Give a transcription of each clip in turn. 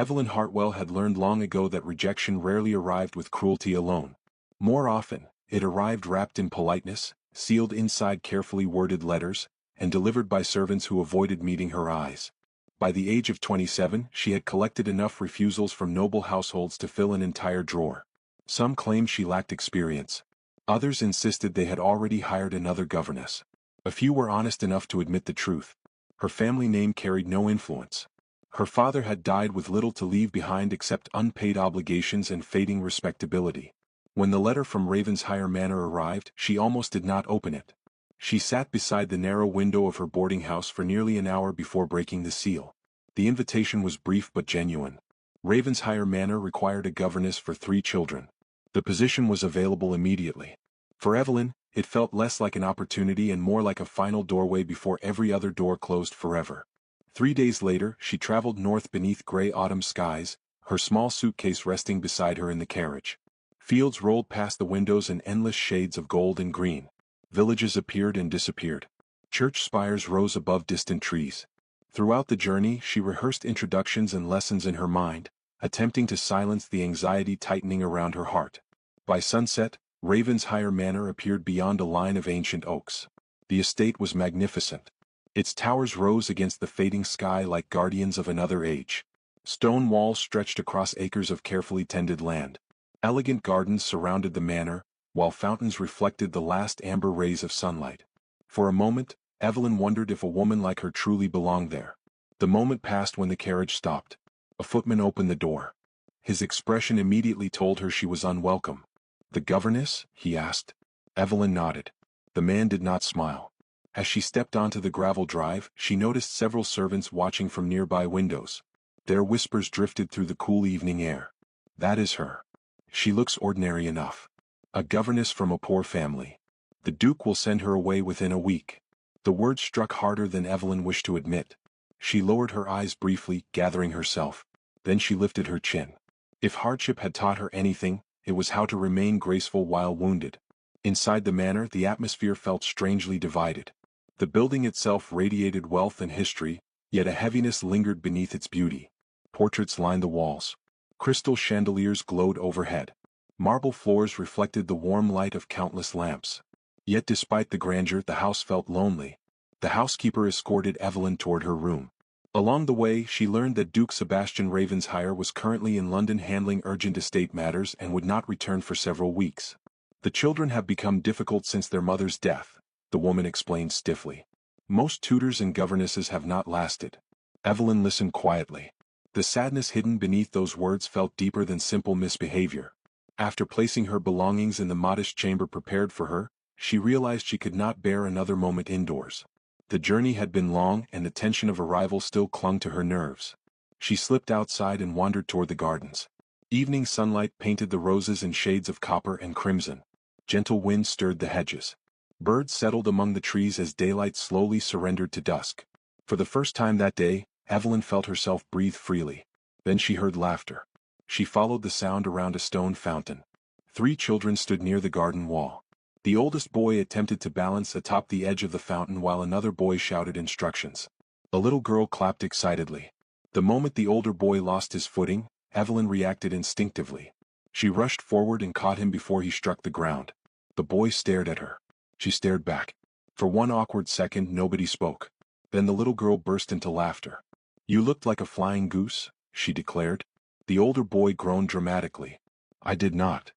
Evelyn Hartwell had learned long ago that rejection rarely arrived with cruelty alone. More often, it arrived wrapped in politeness, sealed inside carefully worded letters, and delivered by servants who avoided meeting her eyes. By the age of 27, she had collected enough refusals from noble households to fill an entire drawer. Some claimed she lacked experience. Others insisted they had already hired another governess. A few were honest enough to admit the truth. Her family name carried no influence. Her father had died with little to leave behind except unpaid obligations and fading respectability. When the letter from Ravensshire Manor arrived, she almost did not open it. She sat beside the narrow window of her boarding house for nearly an hour before breaking the seal. The invitation was brief but genuine. Ravensshire Manor required a governess for 3 children. The position was available immediately. For Evelyn, it felt less like an opportunity and more like a final doorway before every other door closed forever. 3 days later, she traveled north beneath gray autumn skies, her small suitcase resting beside her in the carriage. Fields rolled past the windows in endless shades of gold and green. Villages appeared and disappeared. Church spires rose above distant trees. Throughout the journey, she rehearsed introductions and lessons in her mind, attempting to silence the anxiety tightening around her heart. By sunset, Ravensshire Manor appeared beyond a line of ancient oaks. The estate was magnificent. Its towers rose against the fading sky like guardians of another age. Stone walls stretched across acres of carefully tended land. Elegant gardens surrounded the manor, while fountains reflected the last amber rays of sunlight. For a moment, Evelyn wondered if a woman like her truly belonged there. The moment passed when the carriage stopped. A footman opened the door. His expression immediately told her she was unwelcome. "The governess?" he asked. Evelyn nodded. The man did not smile. As she stepped onto the gravel drive, she noticed several servants watching from nearby windows. Their whispers drifted through the cool evening air. "That is her. She looks ordinary enough. A governess from a poor family. The Duke will send her away within a week." The words struck harder than Evelyn wished to admit. She lowered her eyes briefly, gathering herself. Then she lifted her chin. If hardship had taught her anything, it was how to remain graceful while wounded. Inside the manor, the atmosphere felt strangely divided. The building itself radiated wealth and history, yet a heaviness lingered beneath its beauty. Portraits lined the walls. Crystal chandeliers glowed overhead. Marble floors reflected the warm light of countless lamps. Yet despite the grandeur, the house felt lonely. The housekeeper escorted Evelyn toward her room. Along the way, she learned that Duke Sebastian Ravensshire was currently in London handling urgent estate matters and would not return for several weeks. "The children have become difficult since their mother's death," the woman explained stiffly. "Most tutors and governesses have not lasted." Evelyn listened quietly. The sadness hidden beneath those words felt deeper than simple misbehavior. After placing her belongings in the modest chamber prepared for her, she realized she could not bear another moment indoors. The journey had been long and the tension of arrival still clung to her nerves. She slipped outside and wandered toward the gardens. Evening sunlight painted the roses in shades of copper and crimson. Gentle wind stirred the hedges. Birds settled among the trees as daylight slowly surrendered to dusk. For the first time that day, Evelyn felt herself breathe freely. Then she heard laughter. She followed the sound around a stone fountain. 3 children stood near the garden wall. The oldest boy attempted to balance atop the edge of the fountain while another boy shouted instructions. A little girl clapped excitedly. The moment the older boy lost his footing, Evelyn reacted instinctively. She rushed forward and caught him before he struck the ground. The boy stared at her. She stared back. For one awkward second, nobody spoke. Then the little girl burst into laughter. "You looked like a flying goose," she declared. The older boy groaned dramatically. "I did not."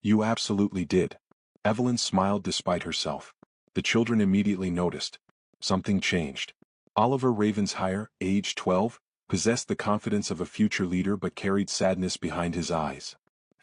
"You absolutely did." Evelyn smiled despite herself. The children immediately noticed. Something changed. Oliver Ravensshire, age 12, possessed the confidence of a future leader but carried sadness behind his eyes.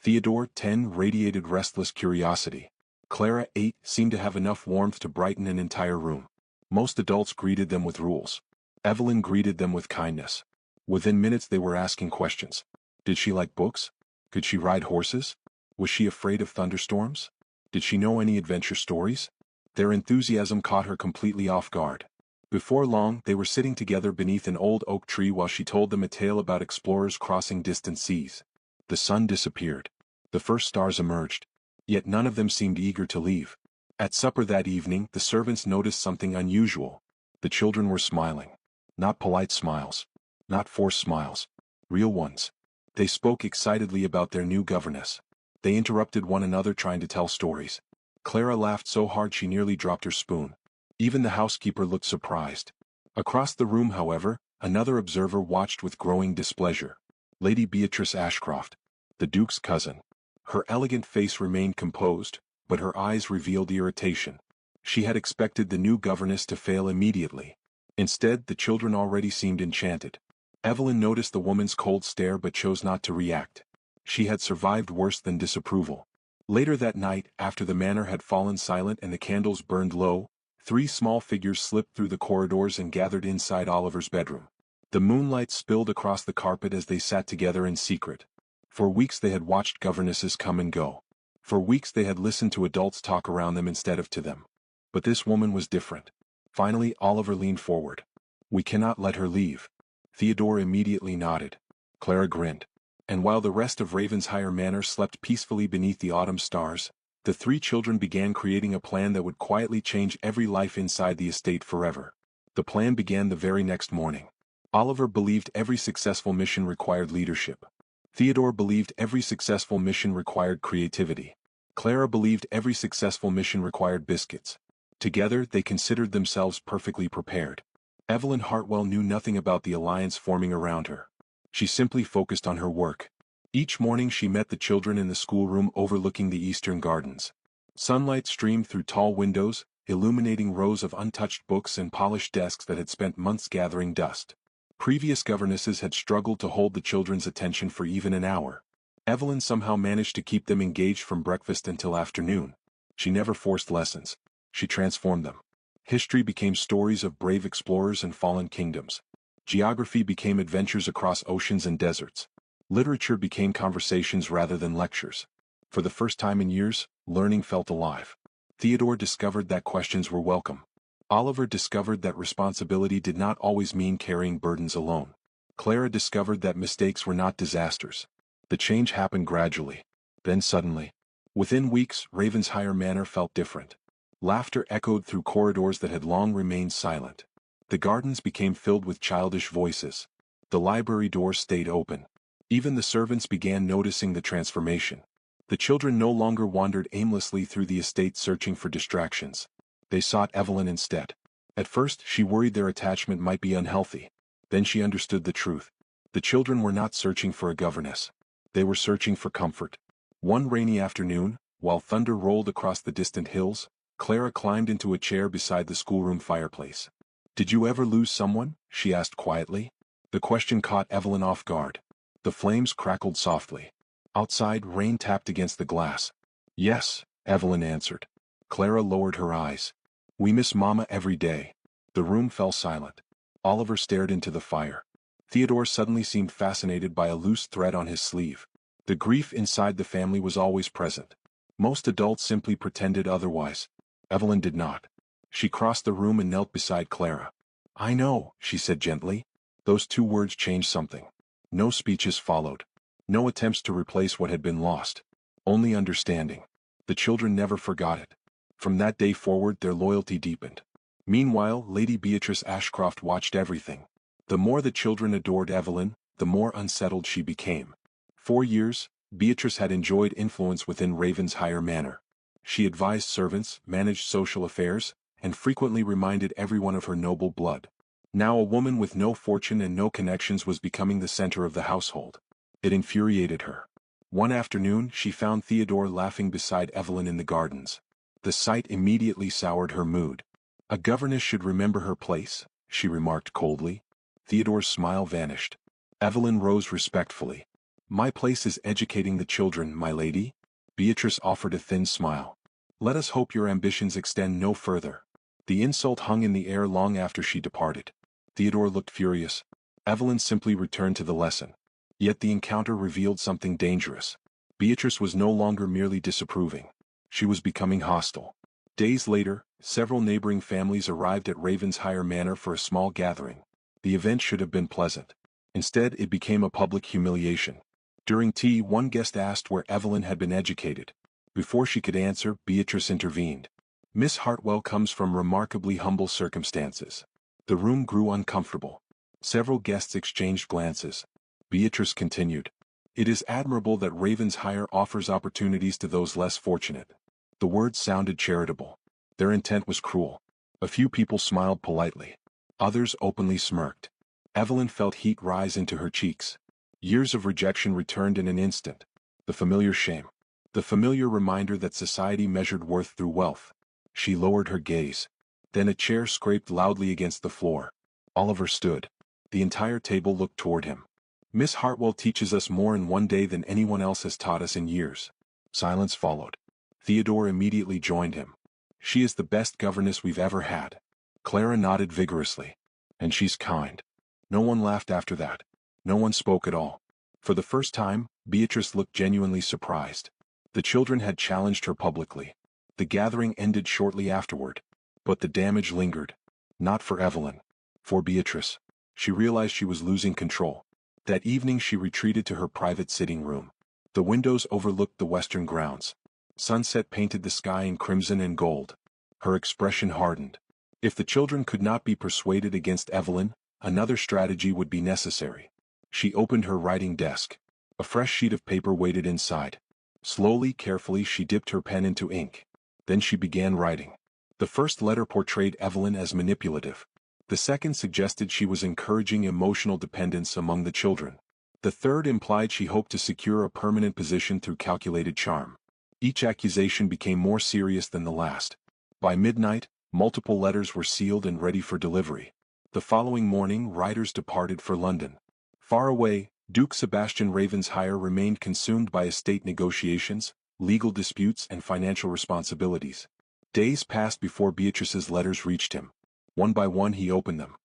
Theodore, 10, radiated restless curiosity. Clara, 8, seemed to have enough warmth to brighten an entire room. Most adults greeted them with rules. Evelyn greeted them with kindness. Within minutes they were asking questions. Did she like books? Could she ride horses? Was she afraid of thunderstorms? Did she know any adventure stories? Their enthusiasm caught her completely off guard. Before long, they were sitting together beneath an old oak tree while she told them a tale about explorers crossing distant seas. The sun disappeared. The first stars emerged. Yet none of them seemed eager to leave. At supper that evening, the servants noticed something unusual. The children were smiling. Not polite smiles. Not forced smiles. Real ones. They spoke excitedly about their new governess. They interrupted one another trying to tell stories. Clara laughed so hard she nearly dropped her spoon. Even the housekeeper looked surprised. Across the room, however, another observer watched with growing displeasure. Lady Beatrice Ashcroft, the Duke's cousin. Her elegant face remained composed, but her eyes revealed irritation. She had expected the new governess to fail immediately. Instead, the children already seemed enchanted. Evelyn noticed the woman's cold stare but chose not to react. She had survived worse than disapproval. Later that night, after the manor had fallen silent and the candles burned low, 3 small figures slipped through the corridors and gathered inside Oliver's bedroom. The moonlight spilled across the carpet as they sat together in secret. For weeks they had watched governesses come and go. For weeks they had listened to adults talk around them instead of to them. But this woman was different. Finally, Oliver leaned forward. "We cannot let her leave." Theodore immediately nodded. Clara grinned. And while the rest of Ravensshire Manor slept peacefully beneath the autumn stars, the 3 children began creating a plan that would quietly change every life inside the estate forever. The plan began the very next morning. Oliver believed every successful mission required leadership. Theodore believed every successful mission required creativity. Clara believed every successful mission required biscuits. Together, they considered themselves perfectly prepared. Evelyn Hartwell knew nothing about the alliance forming around her. She simply focused on her work. Each morning she met the children in the schoolroom overlooking the eastern gardens. Sunlight streamed through tall windows, illuminating rows of untouched books and polished desks that had spent months gathering dust. Previous governesses had struggled to hold the children's attention for even an hour. Evelyn somehow managed to keep them engaged from breakfast until afternoon. She never forced lessons. She transformed them. History became stories of brave explorers and fallen kingdoms. Geography became adventures across oceans and deserts. Literature became conversations rather than lectures. For the first time in years, learning felt alive. Theodore discovered that questions were welcome. Oliver discovered that responsibility did not always mean carrying burdens alone. Clara discovered that mistakes were not disasters. The change happened gradually. Then suddenly, within weeks, Ravensshire Manor felt different. Laughter echoed through corridors that had long remained silent. The gardens became filled with childish voices. The library doors stayed open. Even the servants began noticing the transformation. The children no longer wandered aimlessly through the estate searching for distractions. They sought Evelyn instead. At first, she worried their attachment might be unhealthy. Then she understood the truth. The children were not searching for a governess. They were searching for comfort. One rainy afternoon, while thunder rolled across the distant hills, Clara climbed into a chair beside the schoolroom fireplace. "Did you ever lose someone?" she asked quietly. The question caught Evelyn off guard. The flames crackled softly. Outside, rain tapped against the glass. "Yes," Evelyn answered. Clara lowered her eyes. "We miss Mama every day." The room fell silent. Oliver stared into the fire. Theodore suddenly seemed fascinated by a loose thread on his sleeve. The grief inside the family was always present. Most adults simply pretended otherwise. Evelyn did not. She crossed the room and knelt beside Clara. "I know," she said gently. Those 2 words changed something. No speeches followed. No attempts to replace what had been lost. Only understanding. The children never forgot it. From that day forward their loyalty deepened. Meanwhile, Lady Beatrice Ashcroft watched everything. The more the children adored Evelyn, the more unsettled she became. 4 years, Beatrice had enjoyed influence within Ravensshire Manor. She advised servants, managed social affairs, and frequently reminded everyone of her noble blood. Now a woman with no fortune and no connections was becoming the center of the household. It infuriated her. One afternoon she found Theodore laughing beside Evelyn in the gardens. The sight immediately soured her mood. "A governess should remember her place," she remarked coldly. Theodore's smile vanished. Evelyn rose respectfully. "My place is educating the children, my lady." Beatrice offered a thin smile. "Let us hope your ambitions extend no further." The insult hung in the air long after she departed. Theodore looked furious. Evelyn simply returned to the lesson. Yet the encounter revealed something dangerous. Beatrice was no longer merely disapproving. She was becoming hostile. Days later, several neighboring families arrived at Ravensshire Manor for a small gathering. The event should have been pleasant. Instead, it became a public humiliation. During tea, one guest asked where Evelyn had been educated. Before she could answer, Beatrice intervened. "Miss Hartwell comes from remarkably humble circumstances." The room grew uncomfortable. Several guests exchanged glances. Beatrice continued. It is admirable that Ravenshire offers opportunities to those less fortunate. The words sounded charitable. Their intent was cruel. A few people smiled politely. Others openly smirked. Evelyn felt heat rise into her cheeks. Years of rejection returned in an instant. The familiar shame. The familiar reminder that society measured worth through wealth. She lowered her gaze. Then a chair scraped loudly against the floor. Oliver stood. The entire table looked toward him. Miss Hartwell teaches us more in one day than anyone else has taught us in years. Silence followed. Theodore immediately joined him. She is the best governess we've ever had. Clara nodded vigorously. And she's kind. No one laughed after that. No one spoke at all. For the first time, Beatrice looked genuinely surprised. The children had challenged her publicly. The gathering ended shortly afterward. But the damage lingered. Not for Evelyn. For Beatrice. She realized she was losing control. That evening she retreated to her private sitting room. The windows overlooked the western grounds. Sunset painted the sky in crimson and gold. Her expression hardened. If the children could not be persuaded against Evelyn, another strategy would be necessary. She opened her writing desk. A fresh sheet of paper waited inside. Slowly, carefully she dipped her pen into ink. Then she began writing. The first letter portrayed Evelyn as manipulative. The second suggested she was encouraging emotional dependence among the children. The third implied she hoped to secure a permanent position through calculated charm. Each accusation became more serious than the last. By midnight, multiple letters were sealed and ready for delivery. The following morning writers departed for London. Far away, Duke Sebastian Ravenshire remained consumed by estate negotiations, legal disputes and financial responsibilities. Days passed before Beatrice's letters reached him. One by one he opened them.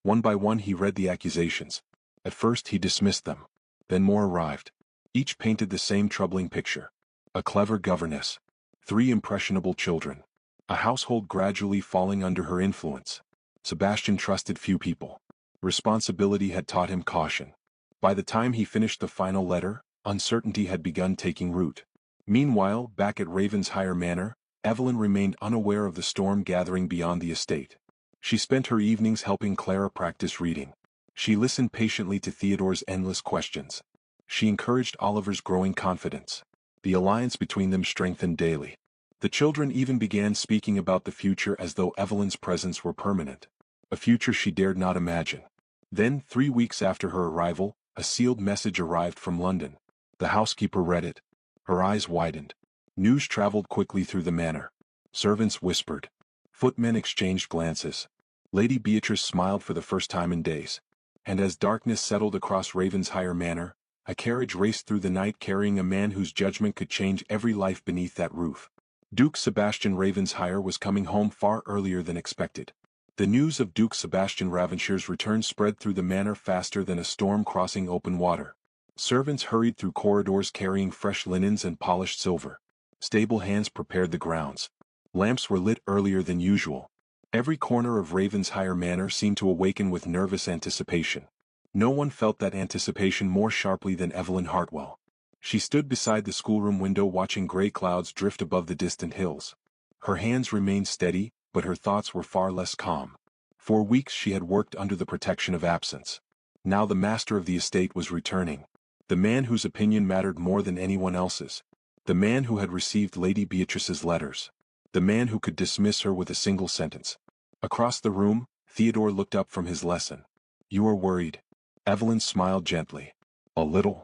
One by one he read the accusations. At first he dismissed them. Then more arrived. Each painted the same troubling picture. A clever governess. 3 impressionable children. A household gradually falling under her influence. Sebastian trusted few people. Responsibility had taught him caution. By the time he finished the final letter, uncertainty had begun taking root. Meanwhile, back at Ravensshire Manor, Evelyn remained unaware of the storm gathering beyond the estate. She spent her evenings helping Clara practice reading. She listened patiently to Theodore's endless questions. She encouraged Oliver's growing confidence. The alliance between them strengthened daily. The children even began speaking about the future as though Evelyn's presence were permanent. A future she dared not imagine. Then, 3 weeks after her arrival, a sealed message arrived from London. The housekeeper read it. Her eyes widened. News traveled quickly through the manor. Servants whispered. Footmen exchanged glances. Lady Beatrice smiled for the first time in days. And as darkness settled across Ravensshire Manor, a carriage raced through the night carrying a man whose judgment could change every life beneath that roof. Duke Sebastian Ravensshire was coming home far earlier than expected. The news of Duke Sebastian Ravenshire's return spread through the manor faster than a storm crossing open water. Servants hurried through corridors carrying fresh linens and polished silver. Stable hands prepared the grounds. Lamps were lit earlier than usual. Every corner of Ravensshire Manor seemed to awaken with nervous anticipation. No one felt that anticipation more sharply than Evelyn Hartwell. She stood beside the schoolroom window watching gray clouds drift above the distant hills. Her hands remained steady, but her thoughts were far less calm. For weeks she had worked under the protection of absence. Now the master of the estate was returning. The man whose opinion mattered more than anyone else's. The man who had received Lady Beatrice's letters. The man who could dismiss her with a single sentence. Across the room, Theodore looked up from his lesson. You are worried. Evelyn smiled gently. A little.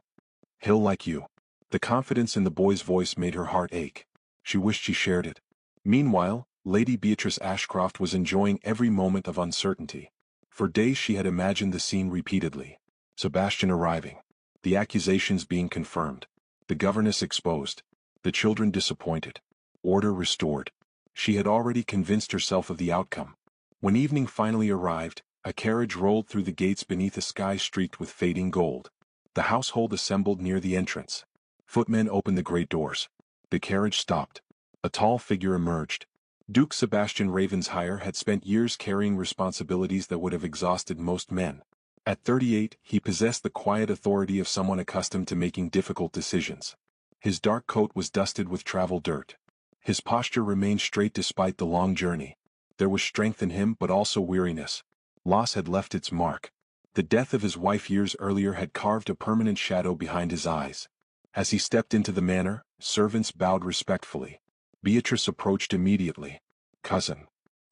He'll like you. The confidence in the boy's voice made her heart ache. She wished she shared it. Meanwhile, Lady Beatrice Ashcroft was enjoying every moment of uncertainty. For days she had imagined the scene repeatedly. Sebastian arriving. The accusations being confirmed. The governess exposed. The children disappointed. Order restored. She had already convinced herself of the outcome. When evening finally arrived, a carriage rolled through the gates beneath a sky streaked with fading gold. The household assembled near the entrance. Footmen opened the great doors. The carriage stopped. A tall figure emerged. Duke Sebastian Ravensshire had spent years carrying responsibilities that would have exhausted most men. At 38, he possessed the quiet authority of someone accustomed to making difficult decisions. His dark coat was dusted with travel dirt. His posture remained straight despite the long journey. There was strength in him but also weariness. Loss had left its mark. The death of his wife years earlier had carved a permanent shadow behind his eyes. As he stepped into the manor, servants bowed respectfully. Beatrice approached immediately. "Cousin."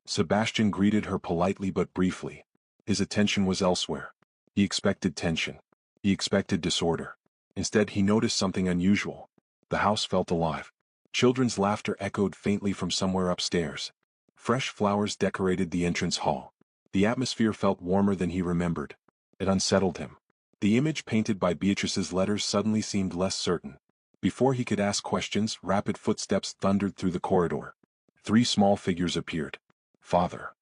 Sebastian greeted her politely but briefly. His attention was elsewhere. He expected tension. He expected disorder. Instead he noticed something unusual. The house felt alive. Children's laughter echoed faintly from somewhere upstairs. Fresh flowers decorated the entrance hall. The atmosphere felt warmer than he remembered. It unsettled him. The image painted by Beatrice's letters suddenly seemed less certain. Before he could ask questions, rapid footsteps thundered through the corridor. 3 small figures appeared. "Father."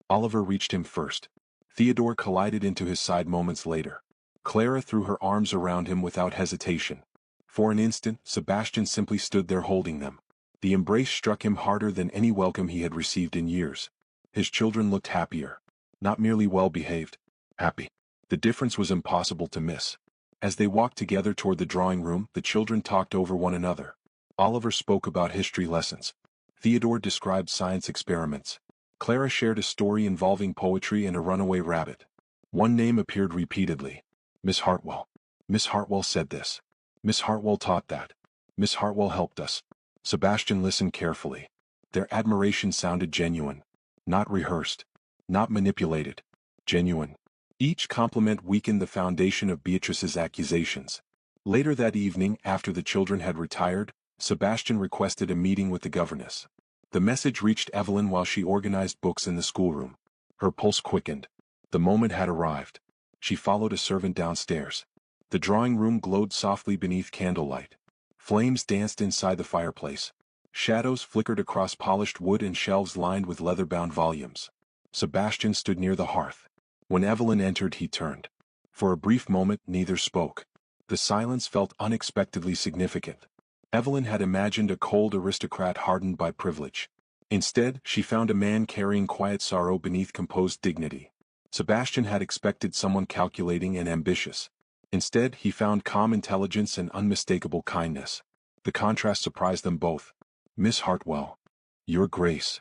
Oliver reached him first. Theodore collided into his side moments later. Clara threw her arms around him without hesitation. For an instant, Sebastian simply stood there holding them. The embrace struck him harder than any welcome he had received in years. His children looked happier. Not merely well-behaved. Happy. The difference was impossible to miss. As they walked together toward the drawing room, the children talked over one another. Oliver spoke about history lessons. Theodore described science experiments. Clara shared a story involving poetry and a runaway rabbit. One name appeared repeatedly. Miss Hartwell. Miss Hartwell said this. Miss Hartwell taught that. Miss Hartwell helped us. Sebastian listened carefully. Their admiration sounded genuine. Not rehearsed. Not manipulated. Genuine. Each compliment weakened the foundation of Beatrice's accusations. Later that evening, after the children had retired, Sebastian requested a meeting with the governess. The message reached Evelyn while she organized books in the schoolroom. Her pulse quickened. The moment had arrived. She followed a servant downstairs. The drawing room glowed softly beneath candlelight. Flames danced inside the fireplace. Shadows flickered across polished wood and shelves lined with leather-bound volumes. Sebastian stood near the hearth. When Evelyn entered, he turned. For a brief moment, neither spoke. The silence felt unexpectedly significant. Evelyn had imagined a cold aristocrat hardened by privilege. Instead, she found a man carrying quiet sorrow beneath composed dignity. Sebastian had expected someone calculating and ambitious. Instead, he found calm intelligence and unmistakable kindness. The contrast surprised them both. "Miss Hartwell." "Your Grace."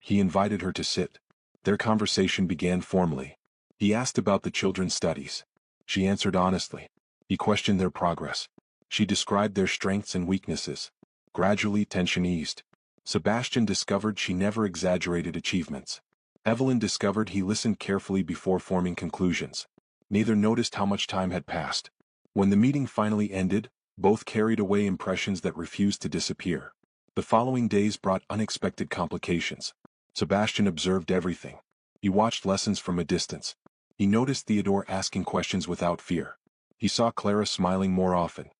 He invited her to sit. Their conversation began formally. He asked about the children's studies. She answered honestly. He questioned their progress. She described their strengths and weaknesses. Gradually, tension eased. Sebastian discovered she never exaggerated achievements. Evelyn discovered he listened carefully before forming conclusions. Neither noticed how much time had passed. When the meeting finally ended, both carried away impressions that refused to disappear. The following days brought unexpected complications. Sebastian observed everything. He watched lessons from a distance. He noticed Theodore asking questions without fear. He saw Clara smiling more often.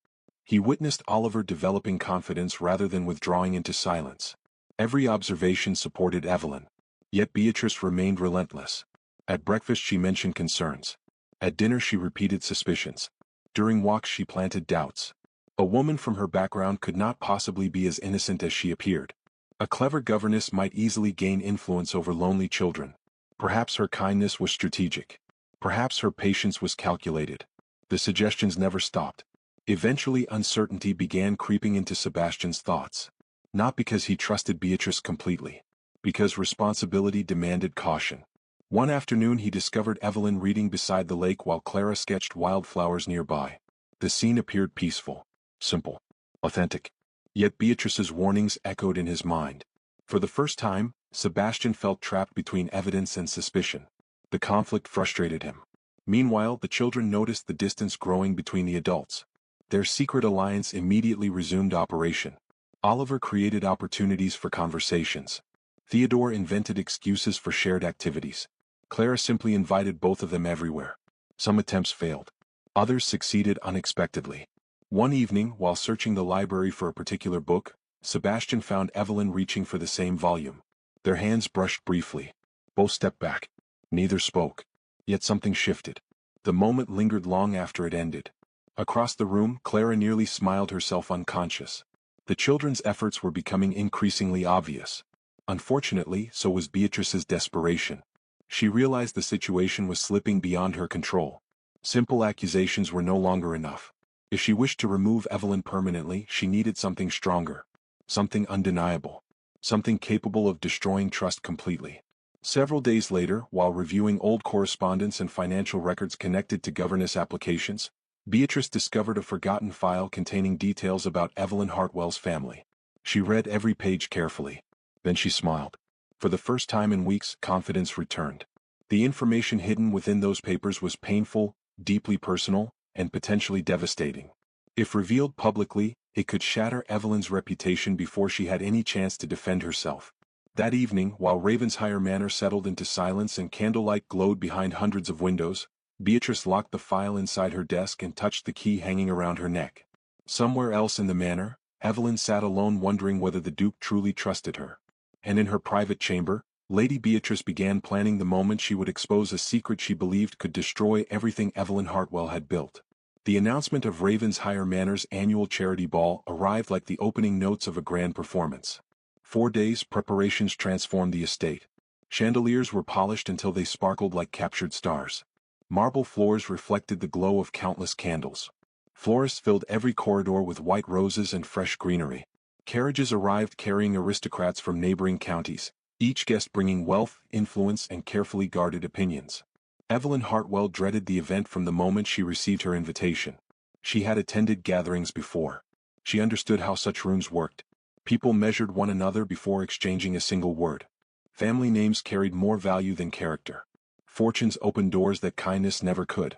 He witnessed Oliver developing confidence rather than withdrawing into silence. Every observation supported Evelyn. Yet Beatrice remained relentless. At breakfast she mentioned concerns. At dinner she repeated suspicions. During walks she planted doubts. A woman from her background could not possibly be as innocent as she appeared. A clever governess might easily gain influence over lonely children. Perhaps her kindness was strategic. Perhaps her patience was calculated. The suggestions never stopped. Eventually uncertainty began creeping into Sebastian's thoughts. Not because he trusted Beatrice completely. Because responsibility demanded caution. One afternoon he discovered Evelyn reading beside the lake while Clara sketched wildflowers nearby. The scene appeared peaceful, simple, authentic. Yet Beatrice's warnings echoed in his mind. For the first time, Sebastian felt trapped between evidence and suspicion. The conflict frustrated him. Meanwhile, the children noticed the distance growing between the adults. Their secret alliance immediately resumed operation. Oliver created opportunities for conversations. Theodore invented excuses for shared activities. Clara simply invited both of them everywhere. Some attempts failed. Others succeeded unexpectedly. One evening, while searching the library for a particular book, Sebastian found Evelyn reaching for the same volume. Their hands brushed briefly. Both stepped back. Neither spoke. Yet something shifted. The moment lingered long after it ended. Across the room, Clara nearly smiled herself unconscious. The children's efforts were becoming increasingly obvious. Unfortunately, so was Beatrice's desperation. She realized the situation was slipping beyond her control. Simple accusations were no longer enough. If she wished to remove Evelyn permanently, she needed something stronger. Something undeniable. Something capable of destroying trust completely. Several days later, while reviewing old correspondence and financial records connected to governess applications, Beatrice discovered a forgotten file containing details about Evelyn Hartwell's family. She read every page carefully. Then she smiled. For the first time in weeks, confidence returned. The information hidden within those papers was painful, deeply personal, and potentially devastating. If revealed publicly, it could shatter Evelyn's reputation before she had any chance to defend herself. That evening, while Ravensshire Manor settled into silence and candlelight glowed behind hundreds of windows, Beatrice locked the file inside her desk and touched the key hanging around her neck. Somewhere else in the manor, Evelyn sat alone wondering whether the Duke truly trusted her. And in her private chamber, Lady Beatrice began planning the moment she would expose a secret she believed could destroy everything Evelyn Hartwell had built. The announcement of Ravensshire Manor's annual charity ball arrived like the opening notes of a grand performance. 4 days' preparations transformed the estate. Chandeliers were polished until they sparkled like captured stars. Marble floors reflected the glow of countless candles. Florists filled every corridor with white roses and fresh greenery. Carriages arrived carrying aristocrats from neighboring counties, each guest bringing wealth, influence, and carefully guarded opinions. Evelyn Hartwell dreaded the event from the moment she received her invitation. She had attended gatherings before. She understood how such rooms worked. People measured one another before exchanging a single word. Family names carried more value than character. Fortunes opened doors that kindness never could.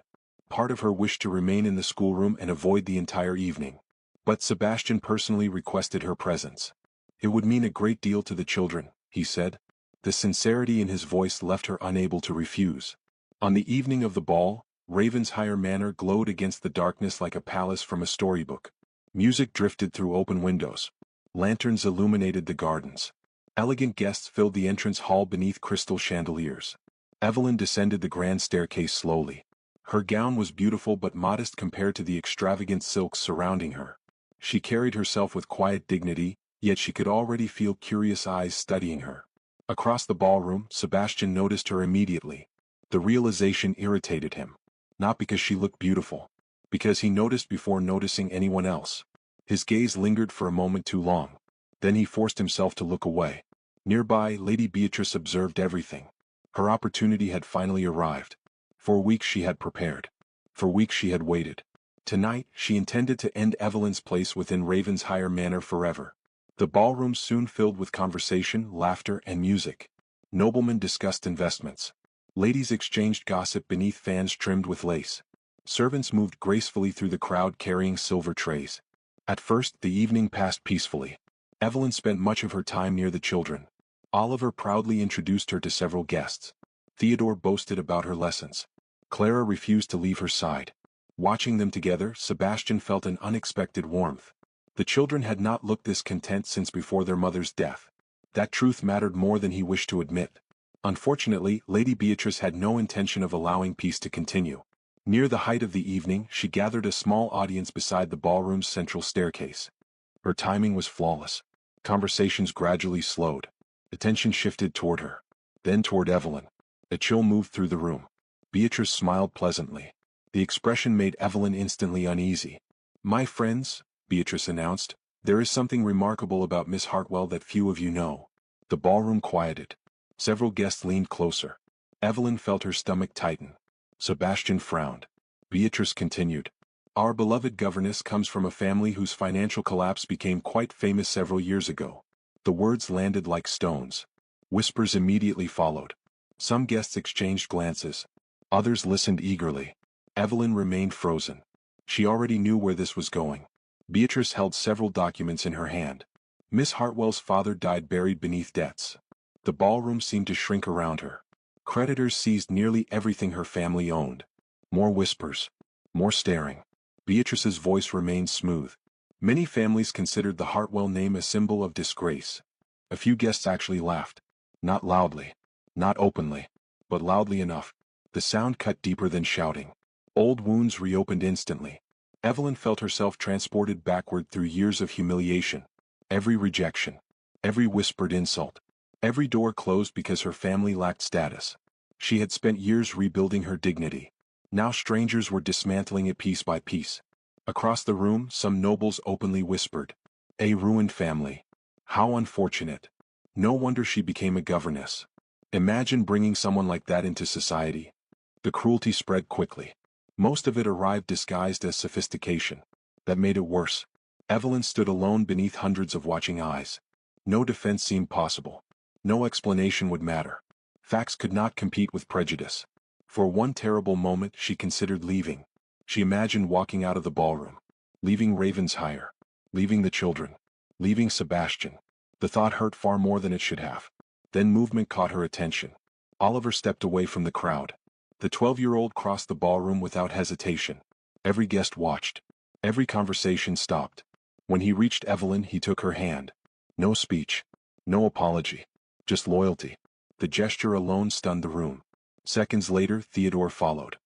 Part of her wished to remain in the schoolroom and avoid the entire evening. But Sebastian personally requested her presence. It would mean a great deal to the children, he said. The sincerity in his voice left her unable to refuse. On the evening of the ball, Ravensshire Manor glowed against the darkness like a palace from a storybook. Music drifted through open windows. Lanterns illuminated the gardens. Elegant guests filled the entrance hall beneath crystal chandeliers. Evelyn descended the grand staircase slowly. Her gown was beautiful but modest compared to the extravagant silks surrounding her. She carried herself with quiet dignity, yet she could already feel curious eyes studying her. Across the ballroom, Sebastian noticed her immediately. The realization irritated him. Not because she looked beautiful. Because he noticed before noticing anyone else. His gaze lingered for a moment too long. Then he forced himself to look away. Nearby, Lady Beatrice observed everything. Her opportunity had finally arrived. For weeks she had prepared. For weeks she had waited. Tonight, she intended to end Evelyn's place within Ravensshire Manor forever. The ballroom soon filled with conversation, laughter, and music. Noblemen discussed investments. Ladies exchanged gossip beneath fans trimmed with lace. Servants moved gracefully through the crowd carrying silver trays. At first, the evening passed peacefully. Evelyn spent much of her time near the children. Oliver proudly introduced her to several guests. Theodore boasted about her lessons. Clara refused to leave her side. Watching them together, Sebastian felt an unexpected warmth. The children had not looked this content since before their mother's death. That truth mattered more than he wished to admit. Unfortunately, Lady Beatrice had no intention of allowing peace to continue. Near the height of the evening, she gathered a small audience beside the ballroom's central staircase. Her timing was flawless. Conversations gradually slowed. Attention shifted toward her. Then toward Evelyn. A chill moved through the room. Beatrice smiled pleasantly. The expression made Evelyn instantly uneasy. "My friends," Beatrice announced, "there is something remarkable about Miss Hartwell that few of you know." The ballroom quieted. Several guests leaned closer. Evelyn felt her stomach tighten. Sebastian frowned. Beatrice continued. "Our beloved governess comes from a family whose financial collapse became quite famous several years ago." The words landed like stones. Whispers immediately followed. Some guests exchanged glances. Others listened eagerly. Evelyn remained frozen. She already knew where this was going. Beatrice held several documents in her hand. Miss Hartwell's father died buried beneath debts. The ballroom seemed to shrink around her. Creditors seized nearly everything her family owned. More whispers. More staring. Beatrice's voice remained smooth. Many families considered the Hartwell name a symbol of disgrace. A few guests actually laughed. Not loudly. Not openly. But loudly enough. The sound cut deeper than shouting. Old wounds reopened instantly. Evelyn felt herself transported backward through years of humiliation. Every rejection. Every whispered insult. Every door closed because her family lacked status. She had spent years rebuilding her dignity. Now strangers were dismantling it piece by piece. Across the room, some nobles openly whispered. "A ruined family. How unfortunate. No wonder she became a governess." Imagine bringing someone like that into society. The cruelty spread quickly. Most of it arrived disguised as sophistication. That made it worse. Evelyn stood alone beneath hundreds of watching eyes. No defense seemed possible. No explanation would matter. Facts could not compete with prejudice. For one terrible moment she considered leaving. She imagined walking out of the ballroom. Leaving Ravensshire. Leaving the children. Leaving Sebastian. The thought hurt far more than it should have. Then movement caught her attention. Oliver stepped away from the crowd. The 12-year-old crossed the ballroom without hesitation. Every guest watched. Every conversation stopped. When he reached Evelyn, he took her hand. No speech. No apology. Just loyalty. The gesture alone stunned the room. Seconds later, Theodore followed.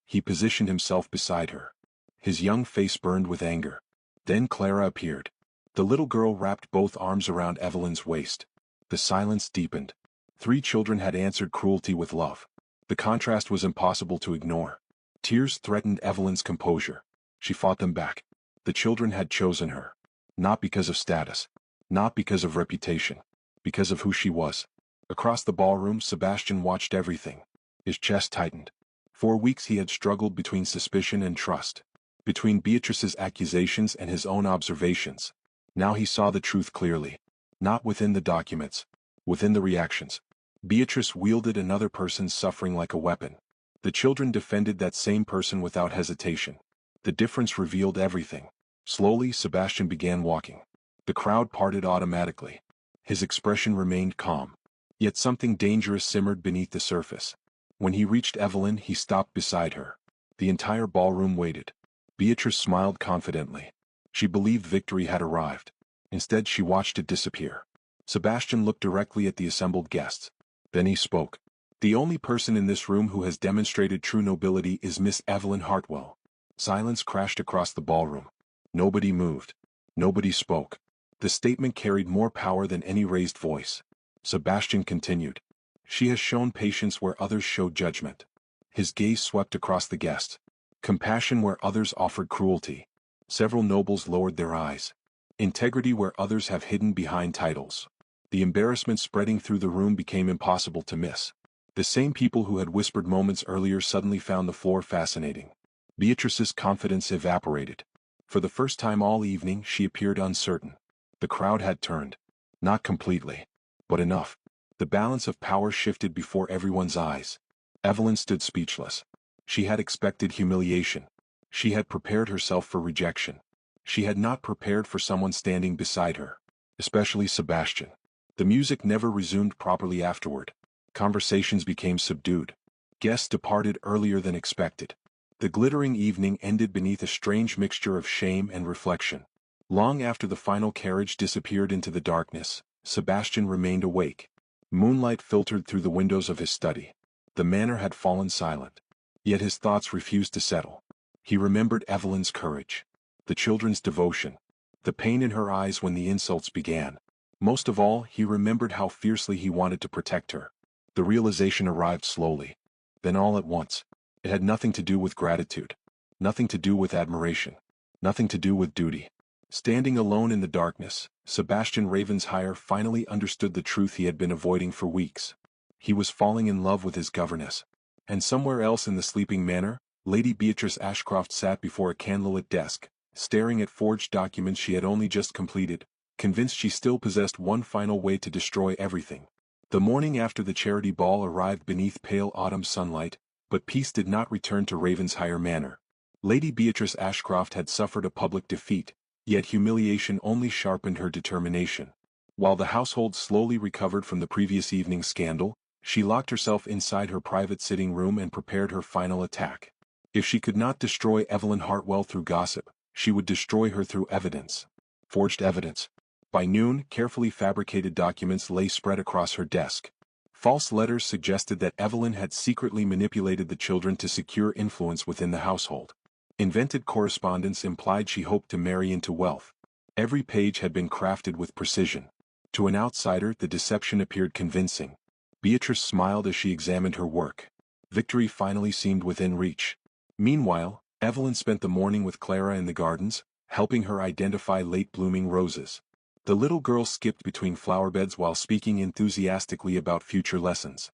He positioned himself beside her. His young face burned with anger. Then Clara appeared. The little girl wrapped both arms around Evelyn's waist. The silence deepened. 3 children had answered cruelty with love. The contrast was impossible to ignore. Tears threatened Evelyn's composure. She fought them back. The children had chosen her. Not because of status. Not because of reputation. Because of who she was. Across the ballroom, Sebastian watched everything. His chest tightened. For weeks he had struggled between suspicion and trust. Between Beatrice's accusations and his own observations. Now he saw the truth clearly. Not within the documents. Within the reactions. Beatrice wielded another person's suffering like a weapon. The children defended that same person without hesitation. The difference revealed everything. Slowly, Sebastian began walking. The crowd parted automatically. His expression remained calm. Yet something dangerous simmered beneath the surface. When he reached Evelyn, he stopped beside her. The entire ballroom waited. Beatrice smiled confidently. She believed victory had arrived. Instead, she watched it disappear. Sebastian looked directly at the assembled guests. Then he spoke. The only person in this room who has demonstrated true nobility is Miss Evelyn Hartwell. Silence crashed across the ballroom. Nobody moved. Nobody spoke. The statement carried more power than any raised voice. Sebastian continued. She has shown patience where others showed judgment. His gaze swept across the guests. Compassion where others offered cruelty. Several nobles lowered their eyes. Integrity where others have hidden behind titles. The embarrassment spreading through the room became impossible to miss. The same people who had whispered moments earlier suddenly found the floor fascinating. Beatrice's confidence evaporated. For the first time all evening, she appeared uncertain. The crowd had turned. Not completely. But enough. The balance of power shifted before everyone's eyes. Evelyn stood speechless. She had expected humiliation. She had prepared herself for rejection. She had not prepared for someone standing beside her. Especially Sebastian. The music never resumed properly afterward. Conversations became subdued. Guests departed earlier than expected. The glittering evening ended beneath a strange mixture of shame and reflection. Long after the final carriage disappeared into the darkness, Sebastian remained awake. Moonlight filtered through the windows of his study. The manor had fallen silent. Yet his thoughts refused to settle. He remembered Evelyn's courage. The children's devotion. The pain in her eyes when the insults began. Most of all, he remembered how fiercely he wanted to protect her. The realization arrived slowly. Then all at once. It had nothing to do with gratitude. Nothing to do with admiration. Nothing to do with duty. Standing alone in the darkness, Sebastian Ravensshire finally understood the truth he had been avoiding for weeks. He was falling in love with his governess. And somewhere else in the sleeping manor, Lady Beatrice Ashcroft sat before a candlelit desk, staring at forged documents she had only just completed, convinced she still possessed one final way to destroy everything. The morning after the charity ball arrived beneath pale autumn sunlight, but peace did not return to Ravensshire Manor. Lady Beatrice Ashcroft had suffered a public defeat, yet humiliation only sharpened her determination. While the household slowly recovered from the previous evening's scandal, she locked herself inside her private sitting room and prepared her final attack. If she could not destroy Evelyn Hartwell through gossip, she would destroy her through evidence. Forged evidence. By noon, carefully fabricated documents lay spread across her desk. False letters suggested that Evelyn had secretly manipulated the children to secure influence within the household. Invented correspondence implied she hoped to marry into wealth. Every page had been crafted with precision. To an outsider, the deception appeared convincing. Beatrice smiled as she examined her work. Victory finally seemed within reach. Meanwhile, Evelyn spent the morning with Clara in the gardens, helping her identify late-blooming roses. The little girl skipped between flowerbeds while speaking enthusiastically about future lessons.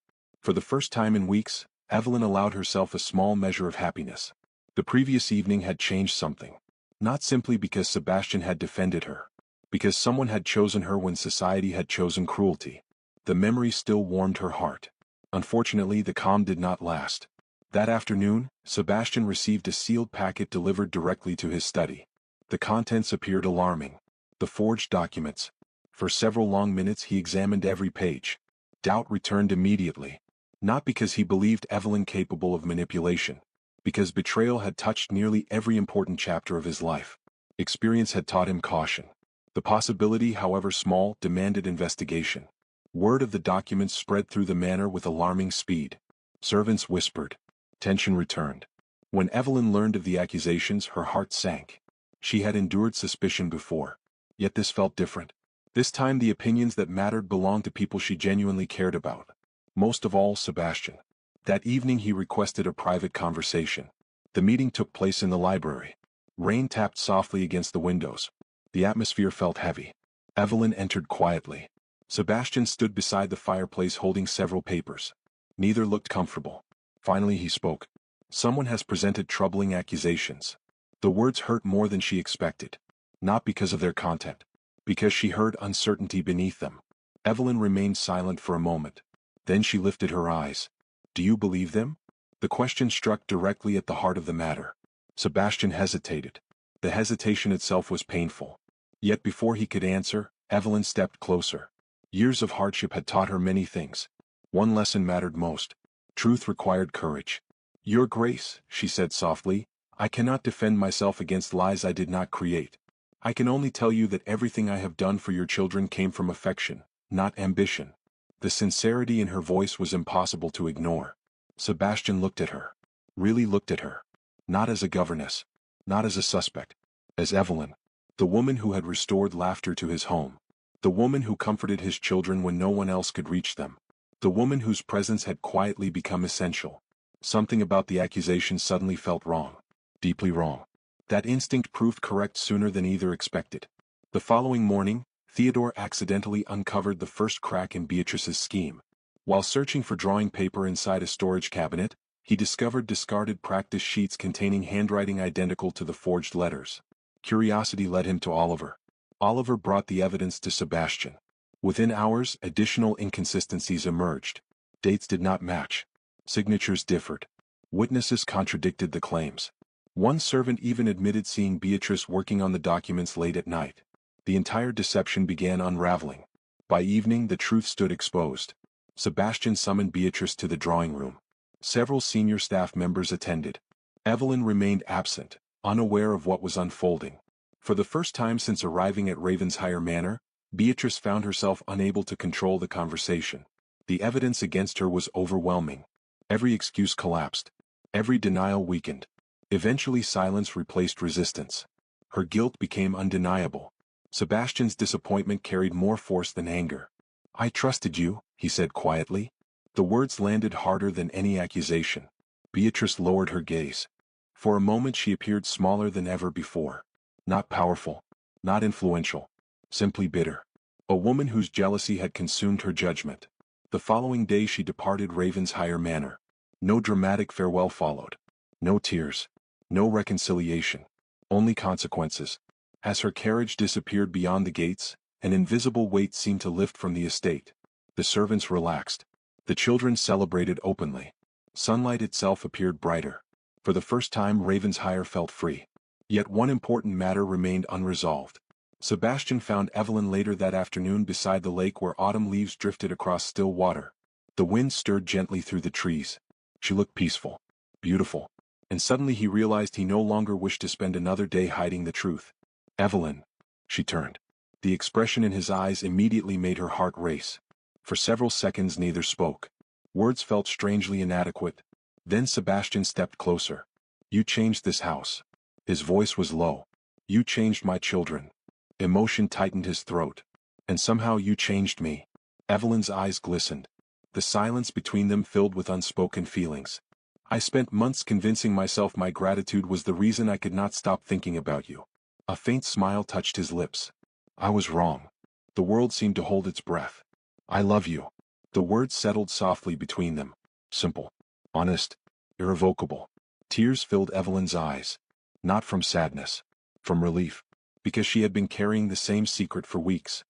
For the first time in weeks, Evelyn allowed herself a small measure of happiness. The previous evening had changed something. Not simply because Sebastian had defended her. Because someone had chosen her when society had chosen cruelty. The memory still warmed her heart. Unfortunately, the calm did not last. That afternoon, Sebastian received a sealed packet delivered directly to his study. The contents appeared alarming. The forged documents. For several long minutes he examined every page. Doubt returned immediately. Not because he believed Evelyn capable of manipulation. Because betrayal had touched nearly every important chapter of his life. Experience had taught him caution. The possibility, however small, demanded investigation. Word of the documents spread through the manor with alarming speed. Servants whispered. Tension returned. When Evelyn learned of the accusations, her heart sank. She had endured suspicion before. Yet this felt different. This time the opinions that mattered belonged to people she genuinely cared about. Most of all, Sebastian. That evening he requested a private conversation. The meeting took place in the library. Rain tapped softly against the windows. The atmosphere felt heavy. Evelyn entered quietly. Sebastian stood beside the fireplace holding several papers. Neither looked comfortable. Finally he spoke. Someone has presented troubling accusations. The words hurt more than she expected. Not because of their content. Because she heard uncertainty beneath them. Evelyn remained silent for a moment. Then she lifted her eyes. Do you believe them? The question struck directly at the heart of the matter. Sebastian hesitated. The hesitation itself was painful. Yet before he could answer, Evelyn stepped closer. Years of hardship had taught her many things. One lesson mattered most. Truth required courage. Your Grace, she said softly, I cannot defend myself against lies I did not create. I can only tell you that everything I have done for your children came from affection, not ambition. The sincerity in her voice was impossible to ignore. Sebastian looked at her. Really looked at her. Not as a governess. Not as a suspect. As Evelyn. The woman who had restored laughter to his home. The woman who comforted his children when no one else could reach them. The woman whose presence had quietly become essential. Something about the accusation suddenly felt wrong. Deeply wrong. That instinct proved correct sooner than either expected. The following morning, Theodore accidentally uncovered the first crack in Beatrice's scheme. While searching for drawing paper inside a storage cabinet, he discovered discarded practice sheets containing handwriting identical to the forged letters. Curiosity led him to Oliver. Oliver brought the evidence to Sebastian. Within hours, additional inconsistencies emerged. Dates did not match. Signatures differed. Witnesses contradicted the claims. One servant even admitted seeing Beatrice working on the documents late at night. The entire deception began unraveling. By evening, the truth stood exposed. Sebastian summoned Beatrice to the drawing room. Several senior staff members attended. Evelyn remained absent, unaware of what was unfolding. For the first time since arriving at Ravensshire Manor, Beatrice found herself unable to control the conversation. The evidence against her was overwhelming. Every excuse collapsed. Every denial weakened. Eventually silence replaced resistance. Her guilt became undeniable. Sebastian's disappointment carried more force than anger. I trusted you, he said quietly. The words landed harder than any accusation. Beatrice lowered her gaze. For a moment she appeared smaller than ever before. Not powerful. Not influential. Simply bitter. A woman whose jealousy had consumed her judgment. The following day she departed Ravensshire Manor. No dramatic farewell followed. No tears. No reconciliation. Only consequences. As her carriage disappeared beyond the gates, an invisible weight seemed to lift from the estate. The servants relaxed. The children celebrated openly. Sunlight itself appeared brighter. For the first time Ravensshire felt free. Yet one important matter remained unresolved. Sebastian found Evelyn later that afternoon beside the lake where autumn leaves drifted across still water. The wind stirred gently through the trees. She looked peaceful. Beautiful. And suddenly he realized he no longer wished to spend another day hiding the truth. Evelyn. She turned. The expression in his eyes immediately made her heart race. For several seconds neither spoke. Words felt strangely inadequate. Then Sebastian stepped closer. You changed this house. His voice was low. You changed my children. Emotion tightened his throat. And somehow you changed me. Evelyn's eyes glistened. The silence between them filled with unspoken feelings. I spent months convincing myself my gratitude was the reason I could not stop thinking about you. A faint smile touched his lips. I was wrong. The world seemed to hold its breath. I love you. The words settled softly between them. Simple. Honest. Irrevocable. Tears filled Evelyn's eyes. Not from sadness. From relief. Because she had been carrying the same secret for weeks.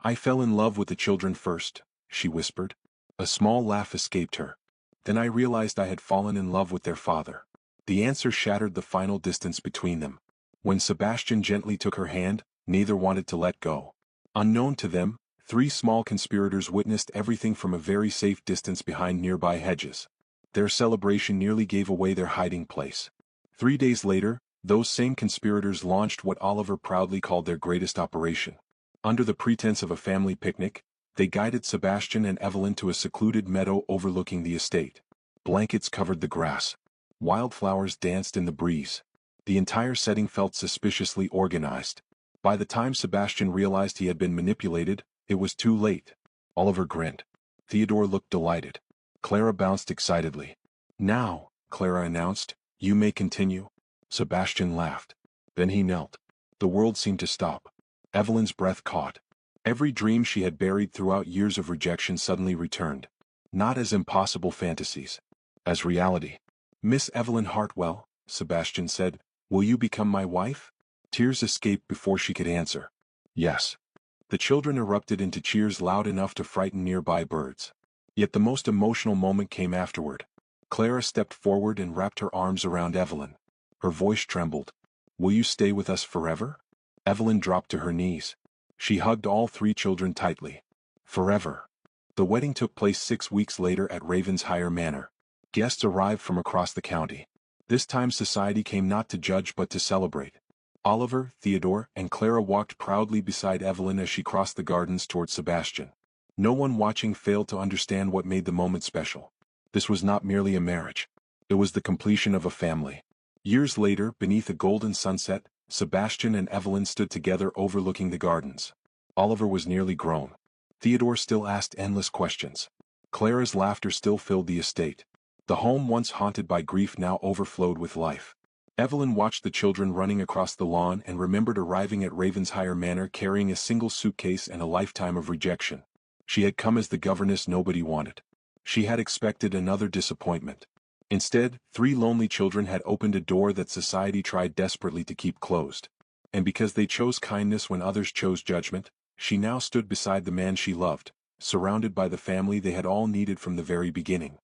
I fell in love with the children first, she whispered. A small laugh escaped her. Then I realized I had fallen in love with their father. The answer shattered the final distance between them. When Sebastian gently took her hand, neither wanted to let go. Unknown to them, 3 small conspirators witnessed everything from a very safe distance behind nearby hedges. Their celebration nearly gave away their hiding place. 3 days later, those same conspirators launched what Oliver proudly called their greatest operation. Under the pretense of a family picnic, they guided Sebastian and Evelyn to a secluded meadow overlooking the estate. Blankets covered the grass. Wildflowers danced in the breeze. The entire setting felt suspiciously organized. By the time Sebastian realized he had been manipulated, it was too late. Oliver grinned. Theodore looked delighted. Clara bounced excitedly. "Now," Clara announced, "you may continue." Sebastian laughed. Then he knelt. The world seemed to stop. Evelyn's breath caught. Every dream she had buried throughout years of rejection suddenly returned. Not as impossible fantasies. As reality. "Miss Evelyn Hartwell," Sebastian said, "will you become my wife?" Tears escaped before she could answer. "Yes." The children erupted into cheers loud enough to frighten nearby birds. Yet the most emotional moment came afterward. Clara stepped forward and wrapped her arms around Evelyn. Her voice trembled. "Will you stay with us forever?" Evelyn dropped to her knees. She hugged all 3 children tightly. Forever. The wedding took place 6 weeks later at Ravensshire Manor. Guests arrived from across the county. This time society came not to judge but to celebrate. Oliver, Theodore, and Clara walked proudly beside Evelyn as she crossed the gardens toward Sebastian. No one watching failed to understand what made the moment special. This was not merely a marriage. It was the completion of a family. Years later, beneath a golden sunset, Sebastian and Evelyn stood together overlooking the gardens. Oliver was nearly grown. Theodore still asked endless questions. Clara's laughter still filled the estate. The home once haunted by grief now overflowed with life. Evelyn watched the children running across the lawn and remembered arriving at Ravensshire Manor carrying a single suitcase and a lifetime of rejection. She had come as the governess nobody wanted. She had expected another disappointment. Instead, 3 lonely children had opened a door that society tried desperately to keep closed. And because they chose kindness when others chose judgment, she now stood beside the man she loved, surrounded by the family they had all needed from the very beginning.